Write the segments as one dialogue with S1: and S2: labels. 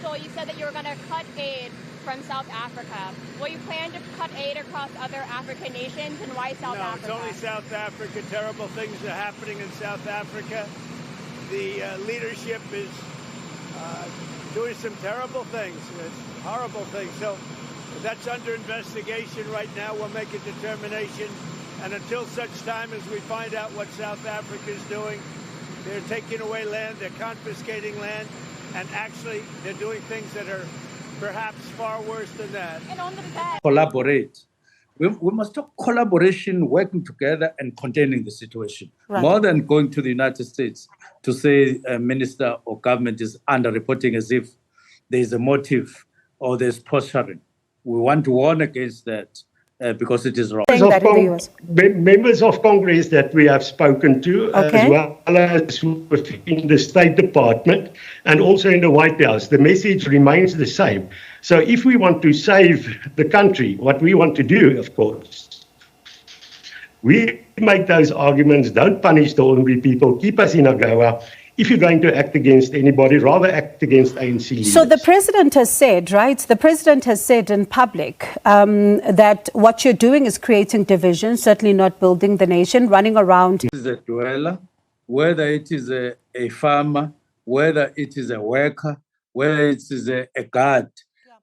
S1: So you said that you were going to cut aid from South Africa. Will you plan to cut aid across other African nations, and why South Africa?
S2: No, it's only South Africa. Terrible things are happening in South Africa. The leadership is doing some terrible things, horrible things. So that's under investigation right now. We'll make a determination. And until such time as we find out what South Africa is doing, they're taking away land, they're confiscating land, and actually they're doing things that are perhaps far worse than that.
S1: And on the back.
S3: Collaborate. We must talk collaboration, working together and containing the situation.
S4: Right.
S3: More than going to the United States to say a minister or government is underreporting as if there is a motive or there's posturing. We want to warn against that because it is wrong.
S5: Members of Congress that we have spoken to, as well as within the State Department and also in the White House, the message remains the same. So if we want to save the country, what we want to do, of course, we make those arguments, don't punish the ordinary people, keep us in AGOA. If you're going to act against anybody, rather act against ANC leaders.
S4: So the president has said, right, the president has said in public that what you're doing is creating division, certainly not building the nation, running around.
S3: It is a dweller, whether it is a farmer, whether it is a worker, whether it is a guard.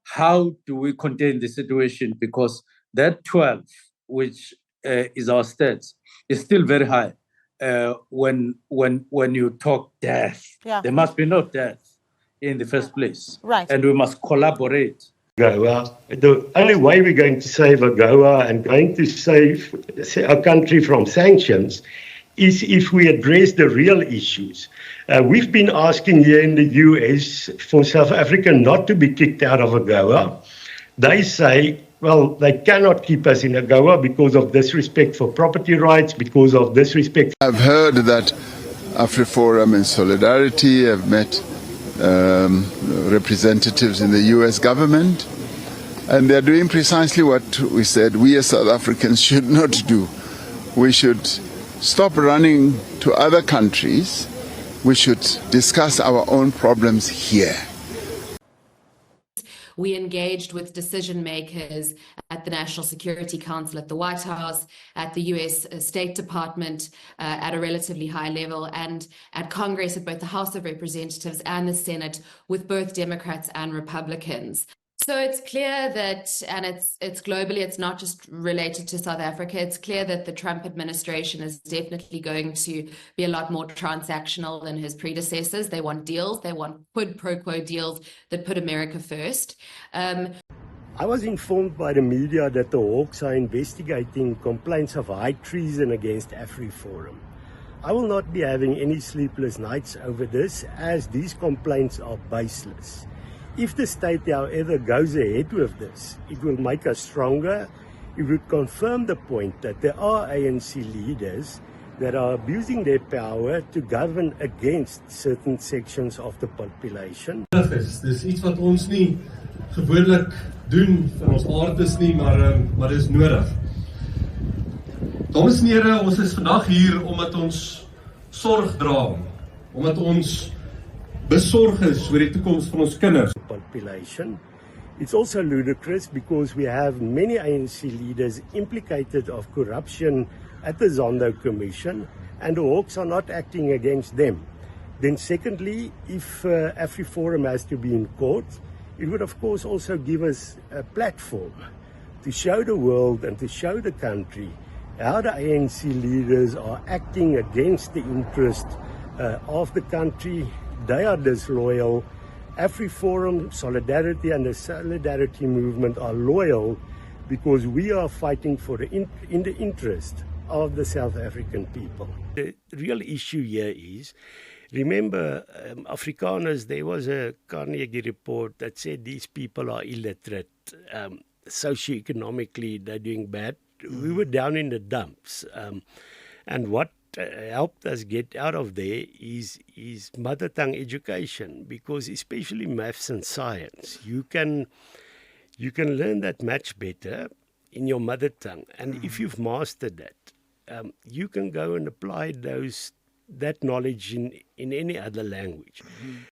S3: How do we contain the situation? Because that 12, which is our stats, is still very high. When you talk death, there must be no death in the first place.
S4: Right.
S3: And we must collaborate.
S5: The only way we're going to save AGOA and going to save our country from sanctions is if we address the real issues. We've been asking here in the US for South Africa not to be kicked out of AGOA. They say, well, they cannot keep us in AGOA because of disrespect for property rights, because of disrespect.
S6: I've heard that AfriForum and Solidarity have met representatives in the US government, and they're doing precisely what we said we as South Africans should not do. We should stop running to other countries. We should discuss our own problems here.
S7: We engaged with decision makers at the National Security Council, at the White House, at the US State Department at a relatively high level, and at Congress, at both the House of Representatives and the Senate, with both Democrats and Republicans. So it's clear that, and it's globally, it's not just related to South Africa, it's clear that the Trump administration is definitely going to be a lot more transactional than his predecessors. They want deals, they want quid pro quo deals that put America first.
S5: I was informed by the media that the Hawks are investigating complaints of high treason against AfriForum. I will not be having any sleepless nights over this, as these complaints are baseless. If the state, however, goes ahead with this, it will make us stronger. It would confirm the point that there are ANC leaders that are abusing their power to govern against certain sections of the population.
S8: Dis iets wat ons nie gewoonlik doen van ons aard is nie, maar dis nodig. Dames en here, ons is vandag hier omdat ons sorg dra, omdat ons besorg is oor die toekoms van ons kinders.
S5: Population. It's also ludicrous because we have many ANC leaders implicated of corruption at the Zondo Commission, and the Hawks are not acting against them. Then secondly, if AfriForum has to be in court, it would of course also give us a platform to show the world and to show the country how the ANC leaders are acting against the interest of the country. They are disloyal. AfriForum, Solidarity and the Solidarity Movement are loyal because we are fighting for in the interest of the South African people. The real issue here is, remember, Afrikaners, there was a Carnegie report that said these people are illiterate, socioeconomically they're doing bad. We were down in the dumps. And what helped us get out of there is mother tongue education, because especially maths and science, you can learn that much better in your mother tongue. And if you've mastered that, you can go and apply that knowledge in any other language.